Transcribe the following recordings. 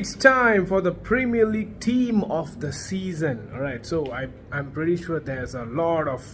It's time for the Premier League team of the season. Alright, so I'm pretty sure there's a lot of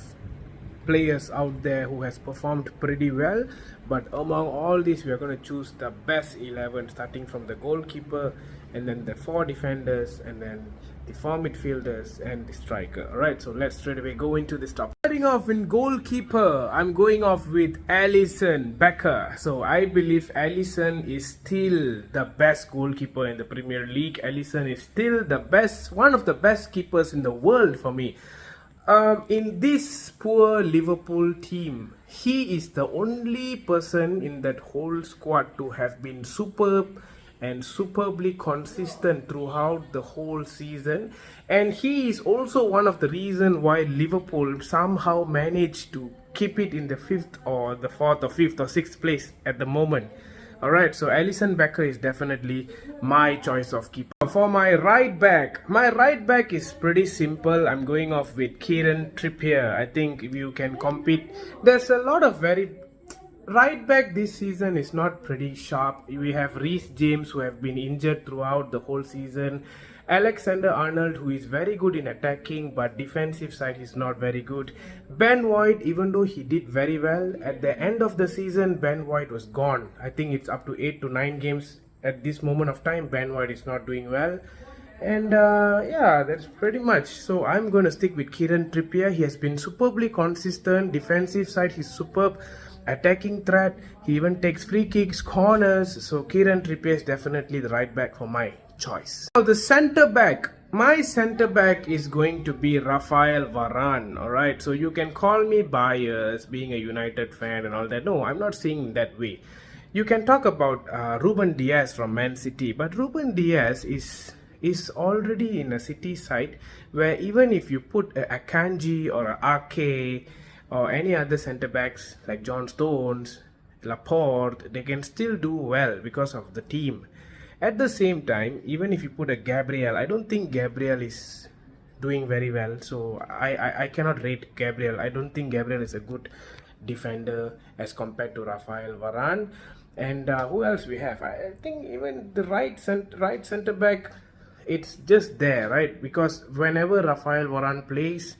players out there who has performed pretty well, but among all these we are going to choose the best 11, starting from the goalkeeper and then the 4 defenders and then the 4 midfielders and the striker. Alright, so let's straight away go into this topic. Starting off in goalkeeper, I'm going off with Alisson Becker. So I believe Alisson is still the best goalkeeper in the Premier League. Alisson is still the best, one of the best keepers in the world for me. In this poor Liverpool team, he is the only person in that whole squad to have been superb and superbly consistent throughout the whole season, and he is also one of the reasons why Liverpool somehow managed to keep it in the 5th or the 4th or 5th or 6th place at the moment. Alright, so Alisson Becker is definitely my choice of keeper. For my right back is pretty simple. I'm going off with Kieran Trippier. I think if you can compete, there's a lot of very right back this season is not pretty sharp. We have Reece James, who have been injured throughout the whole season. Alexander-Arnold, who is very good in attacking, but defensive side is not very good. Ben White, even though he did very well at the end of the season, Ben White was gone. I think it's up to 8 to 9 games at this moment of time. Ben White is not doing well. And yeah, that's pretty much. So I'm going to stick with Kieran Trippier. He has been superbly consistent. Defensive side, he's superb. Attacking threat, he even takes free kicks, corners. So Kieran Trippier is definitely the right back for my choice. Now the centre back, my centre back is going to be Rafael Varane. Alright, so you can call me biased, being a United fan and all that. No, I'm not saying that way. You can talk about Ruben Dias from Man City, but Ruben Dias is already in a City side where even if you put a Akanji or a Ake or any other centre backs like John Stones, Laporte, they can still do well because of the team. At the same time, even if you put a Gabriel, I don't think Gabriel is doing very well. So I cannot rate Gabriel. I don't think Gabriel is a good defender as compared to Rafael Varane. And who else we have? I think even the right centre back, it's just there, right? Because whenever Rafael Varane plays,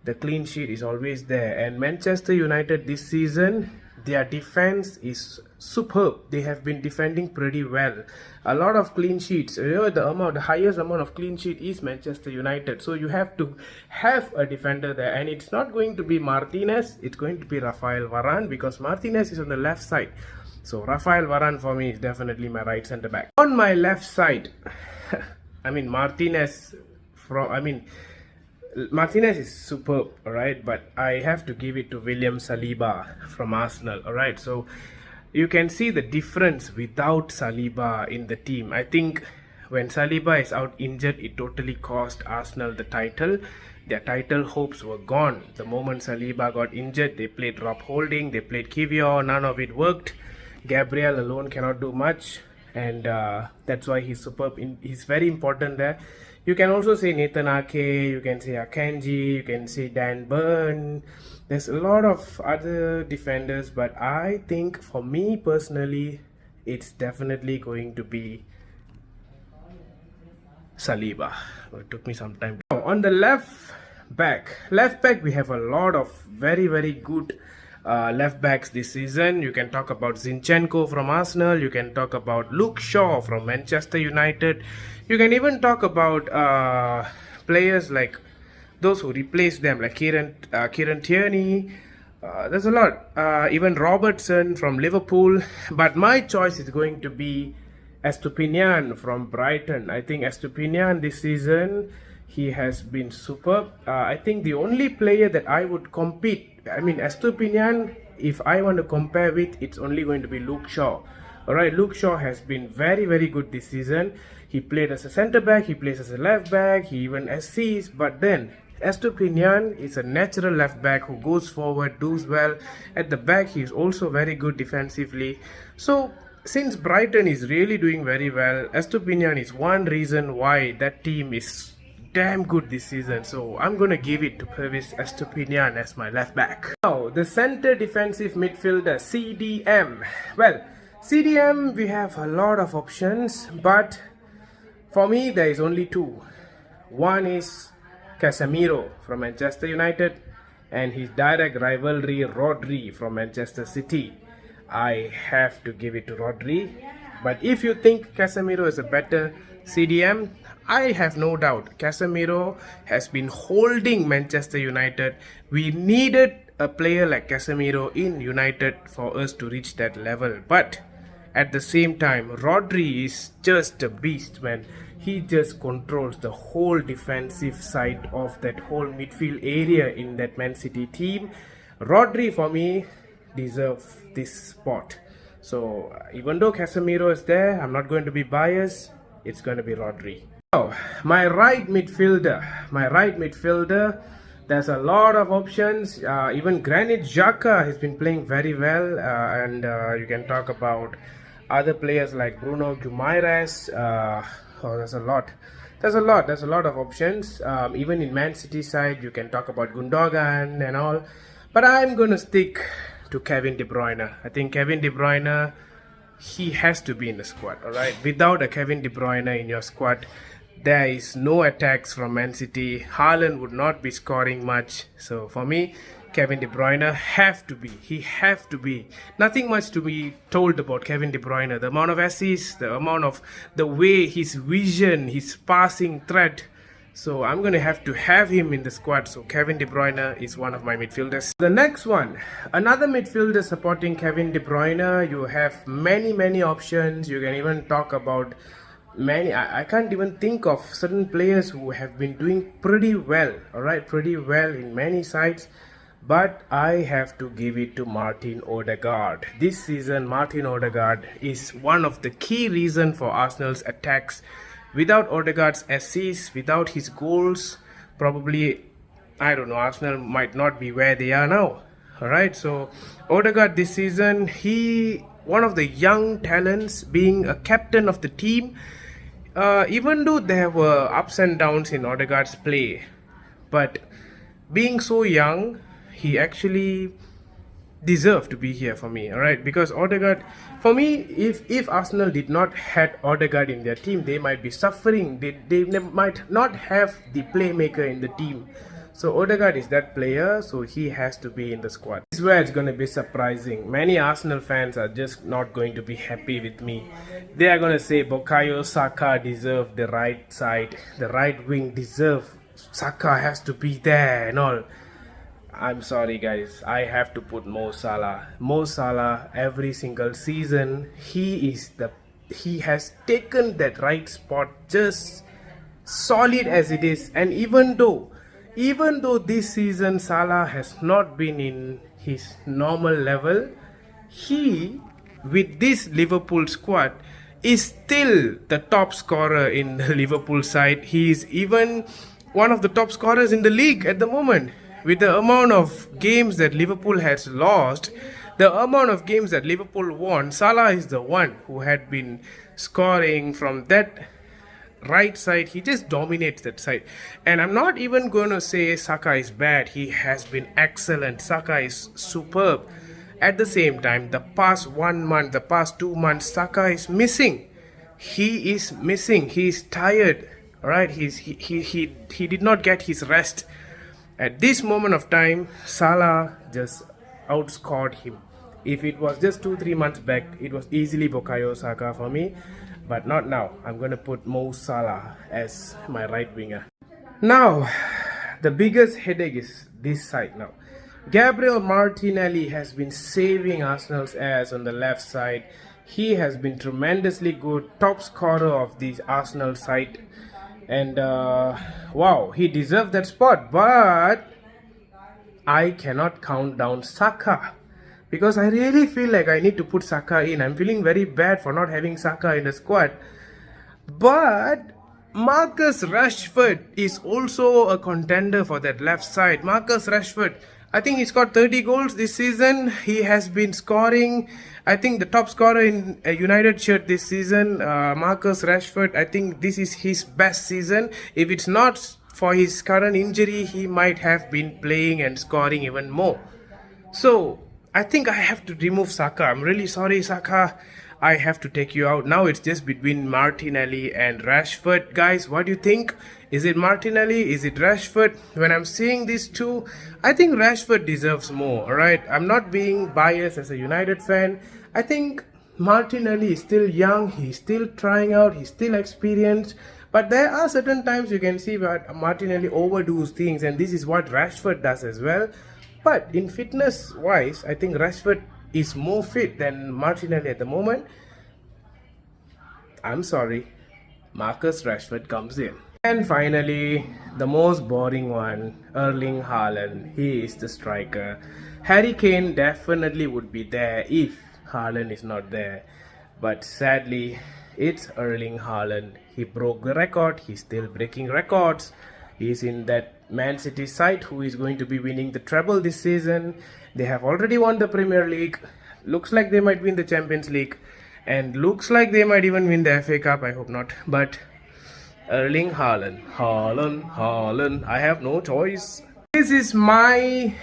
the clean sheet is always there. And Manchester United this season, their defense is superb. They have been defending pretty well. A lot of clean sheets. The highest amount of clean sheet is Manchester United. So you have to have a defender there. And it's not going to be Martinez. It's going to be Rafael Varane, because Martinez is on the left side. So Rafael Varane for me is definitely my right centre back. On my left side, Martinez is superb, alright, but I have to give it to William Saliba from Arsenal, alright. So you can see the difference without Saliba in the team. I think when Saliba is out injured, it totally cost Arsenal the title. Their title hopes were gone. The moment Saliba got injured, they played Rob Holding, they played Kiwior, none of it worked. Gabriel alone cannot do much, and that's why he's superb. He's very important there. You can also say Nathan Ake, you can say Akanji, you can say Dan Burn. There's a lot of other defenders, but I think for me personally, it's definitely going to be Saliba. It took me some time. Now, on the left back we have a lot of very, very good left backs this season. You can talk about Zinchenko from Arsenal. You can talk about Luke Shaw from Manchester United. You can even talk about players like those who replaced them, like Kieran Tierney. There's a lot. Even Robertson from Liverpool. But my choice is going to be Estupiñán from Brighton. I think Estupiñán this season, he has been superb. I think the only player that I would compete, Estupiñán, if I want to compare with, it's only going to be Luke Shaw. Alright, Luke Shaw has been very, very good this season. He played as a centre back, he plays as a left back, he even assists, but then Estupiñán is a natural left back who goes forward, does well. At the back, he is also very good defensively. So since Brighton is really doing very well, Estupiñán is one reason why that team is damn good this season. So I'm gonna give it to Pervis Estupiñán as my left back. Now the center defensive midfielder, CDM. Well, CDM, we have a lot of options, but For me, there is only two. One is Casemiro from Manchester United and his direct rivalry Rodri from Manchester City. I have to give it to Rodri. But if you think Casemiro is a better CDM, I have no doubt. Casemiro has been holding Manchester United. We needed a player like Casemiro in United for us to reach that level. But at the same time, Rodri is just a beast, man. He just controls the whole defensive side of that whole midfield area in that Man City team. Rodri, for me, deserves this spot. So even though Casemiro is there, I'm not going to be biased. It's going to be Rodri. Oh, my right midfielder. There's a lot of options. Even Granit Xhaka has been playing very well, and you can talk about other players like Bruno Guimaraes. There's a lot. There's a lot of options. Even in Man City side, you can talk about Gundogan and all. But I'm gonna stick to Kevin De Bruyne. I think Kevin De Bruyne, he has to be in the squad. All right. Without a Kevin De Bruyne in your squad, there is no attacks from Man City. Haaland would not be scoring much. So for me, Kevin De Bruyne have to be. He have to be. Nothing much to be told about Kevin De Bruyne. The amount of assists, the amount of the way his vision, his passing threat. So I'm going to have him in the squad. So Kevin De Bruyne is one of my midfielders. The next one, another midfielder supporting Kevin De Bruyne. You have many options. You can even talk about many. I can't even think of certain players who have been doing pretty well. Alright, pretty well in many sides. But I have to give it to Martin Odegaard. This season, Martin Odegaard is one of the key reasons for Arsenal's attacks. Without Odegaard's assists, without his goals, probably, I don't know, Arsenal might not be where they are now. Alright, so Odegaard this season, he one of the young talents, being a captain of the team. Even though there were ups and downs in Odegaard's play, but being so young, he actually deserved to be here for me. Alright, because Odegaard, for me, if Arsenal did not had Odegaard in their team, they might be suffering. They might not have the playmaker in the team. So Odegaard is that player, so he has to be in the squad. This is where it's going to be surprising. Many Arsenal fans are just not going to be happy with me. They are going to say Bukayo Saka deserve the right side, the right wing deserve. Saka has to be there and all. I'm sorry guys, I have to put Mo Salah. Mo Salah, every single season, he has taken that right spot just solid as it is. And even though this season Salah has not been in his normal level, he, with this Liverpool squad, is still the top scorer in the Liverpool side. He is even one of the top scorers in the league at the moment. With the amount of games that Liverpool has lost, the amount of games that Liverpool won, Salah is the one who had been scoring from that right side. He just dominates that side. And I'm not even going to say Saka is bad. He has been excellent. Saka is superb. At the same time, the past 1 month, the past 2 months, Saka is missing. He is missing. He is tired. Alright, he did not get his rest. At this moment of time, Salah just outscored him. If it was just 2-3 months back, it was easily Bukayo Saka for me. But not now. I'm going to put Mo Salah as my right winger. Now, the biggest headache is this side now. Gabriel Martinelli has been saving Arsenal's ass on the left side. He has been tremendously good, top scorer of the Arsenal side. And wow, he deserved that spot. But I cannot count down Saka, because I really feel like I need to put Saka in. I'm feeling very bad for not having Saka in the squad. But Marcus Rashford is also a contender for that left side. Marcus Rashford, I think he's got 30 goals this season. He has been scoring, I think, the top scorer in a United shirt this season. Marcus Rashford, I think this is his best season. If it's not for his current injury, he might have been playing and scoring even more. So I think I have to remove Saka. I'm really sorry, Saka. I have to take you out. Now it's just between Martinelli and Rashford. Guys, what do you think? Is it Martinelli? Is it Rashford? When I'm seeing these two, I think Rashford deserves more, alright? I'm not being biased as a United fan. I think Martinelli is still young, he's still trying out, he's still experienced. But there are certain times you can see that Martinelli overdoes things, and this is what Rashford does as well. But in fitness wise, I think Rashford is more fit than Martinelli at the moment. I'm sorry, Marcus Rashford comes in. And finally, the most boring one, Erling Haaland. He is the striker. Harry Kane definitely would be there if Haaland is not there. But sadly, it's Erling Haaland. He broke the record. He's still breaking records. He's in that Man City side who is going to be winning the treble this season. They have already won the Premier League. Looks like they might win the Champions League. And looks like they might even win the FA Cup. I hope not. But Erling Haaland. Haaland. I have no choice. This is my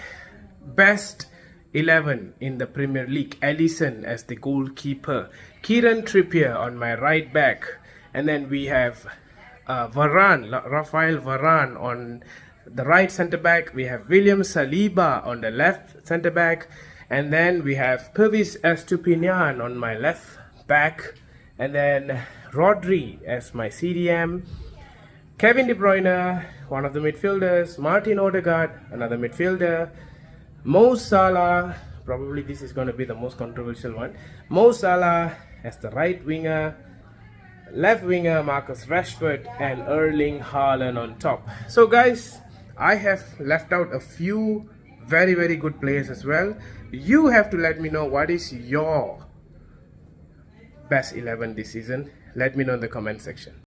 best 11 in the Premier League. Alisson as the goalkeeper. Kieran Trippier on my right back. And then we have Rafael Varane on the right centre back. We have William Saliba on the left centre back. And then we have Pervis Estupiñán on my left back. And then Rodri as my CDM. Kevin De Bruyne, one of the midfielders. Martin Odegaard, another midfielder. Mo Salah, probably this is going to be the most controversial one. Mo Salah as the right winger. Left winger Marcus Rashford, and Erling Haaland on top. So guys, I have left out a few very good players as well. You have to let me know what is your best 11 this season. Let me know in the comment section.